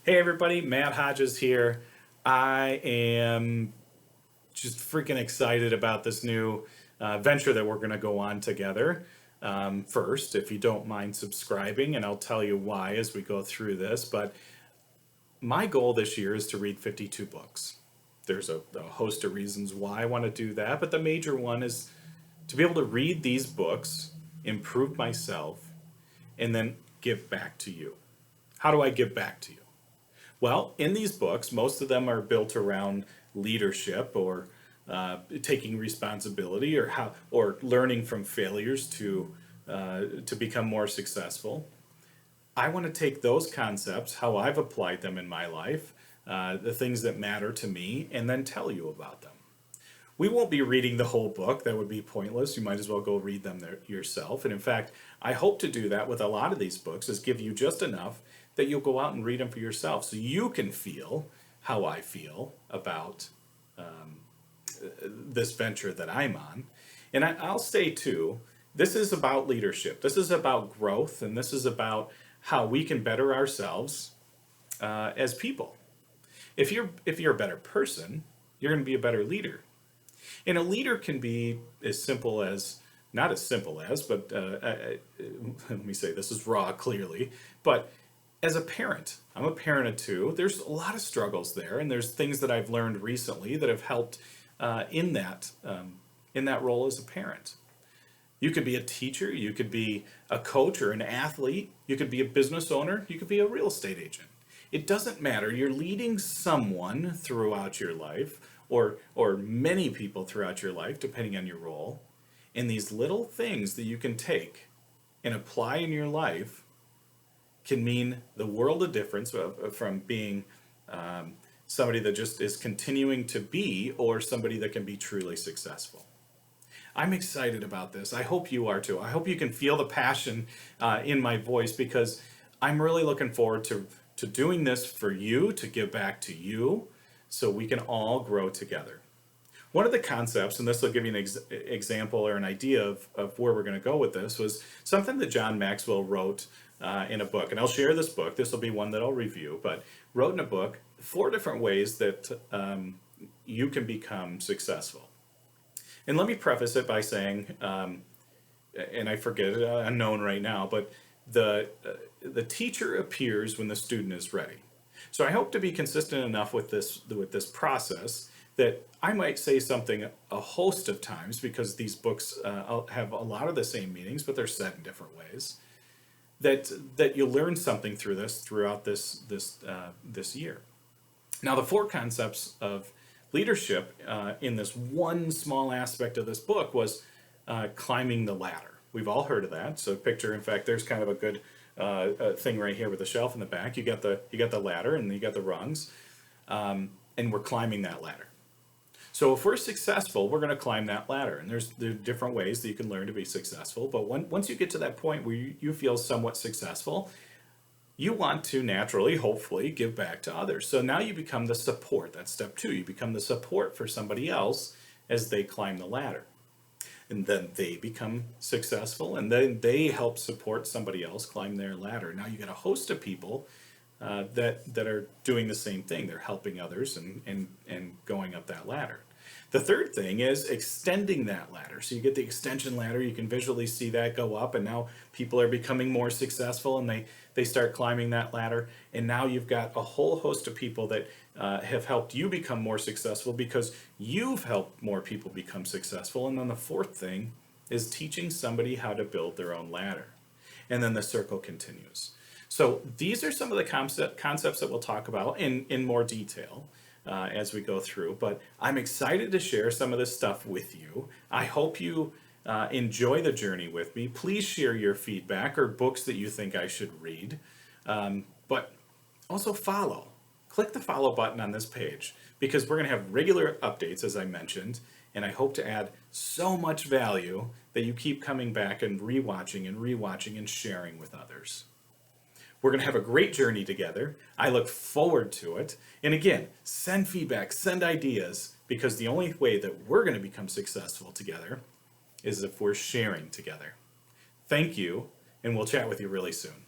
Hey everybody, Matt Hodges here. I am just freaking excited about this new venture that we're going to go on together. First, if you don't mind subscribing, and I'll tell you why as we go through this, but my goal this year is to read 52 books. There's a host of reasons why I want to do that, but the major one is to be able to read these books, improve myself, and then give back to you. How do I give back to you? Well, in these books, most of them are built around leadership or taking responsibility or learning from failures to become more successful. I want to take those concepts, how I've applied them in my life, the things that matter to me, and then tell you about them. We won't be reading the whole book. That would be pointless. You might as well go read them there yourself. And in fact, I hope to do that with a lot of these books, is give you just enough that you'll go out and read them for yourself so you can feel how I feel about this venture that I'm on. And I'll say too, this is about leadership. This is about growth, and this is about how we can better ourselves as people. If you're a better person, you're going to be a better leader. And a leader can be as simple as, not as simple as, but let me say this is raw clearly, but as a parent, I'm a parent of two. There's a lot of struggles there, and there's things that I've learned recently that have helped in that role as a parent. You could be a teacher, you could be a coach or an athlete, you could be a business owner, you could be a real estate agent. It doesn't matter. You're leading someone throughout your life, or many people throughout your life, depending on your role. And these little things that you can take and apply in your life can mean the world of difference from being somebody that just is continuing to be, or somebody that can be truly successful. I'm excited about this. I hope you are too. I hope you can feel the passion in my voice, because I'm really looking forward to doing this for you, to give back to you, so we can all grow together. One of the concepts, and this will give you an example or an idea of where we're going to go with this, was something that John Maxwell wrote in a book. And I'll share this book. This will be one that I'll review, but wrote in a book 4 different ways that you can become successful. And let me preface it by saying, and I forget it, unknown right now, but the teacher appears when the student is ready. So I hope to be consistent enough with this process that I might say something a host of times, because these books have a lot of the same meanings, but they're said in different ways. That you'll learn something throughout this year. Now, the 4 concepts of leadership in this one small aspect of this book was climbing the ladder. We've all heard of that. So picture, in fact, there's kind of a good thing right here with the shelf in the back. You got the ladder, and you got the rungs, and we're climbing that ladder. So if we're successful, we're going to climb that ladder. And there are different ways that you can learn to be successful. But once you get to that point where you feel somewhat successful, you want to naturally, hopefully, give back to others. So now you become the support. That's step 2. You become the support for somebody else as they climb the ladder. And then they become successful, and then they help support somebody else climb their ladder. Now you got a host of people that are doing the same thing. They're helping others and going up that ladder. The third thing is extending that ladder. So you get the extension ladder, you can visually see that go up, and now people are becoming more successful, and they start climbing that ladder. And now you've got a whole host of people that have helped you become more successful because you've helped more people become successful. And then the fourth thing is teaching somebody how to build their own ladder. And then the circle continues. So these are some of the concepts that we'll talk about in more detail as we go through. But I'm excited to share some of this stuff with you. I hope you enjoy the journey with me. Please share your feedback or books that you think I should read. But also follow. Click the follow button on this page, because we're going to have regular updates, as I mentioned, and I hope to add so much value that you keep coming back and rewatching and sharing with others. We're going to have a great journey together. I look forward to it. And again, send feedback, send ideas, because the only way that we're going to become successful together is if we're sharing together. Thank you, and we'll chat with you really soon.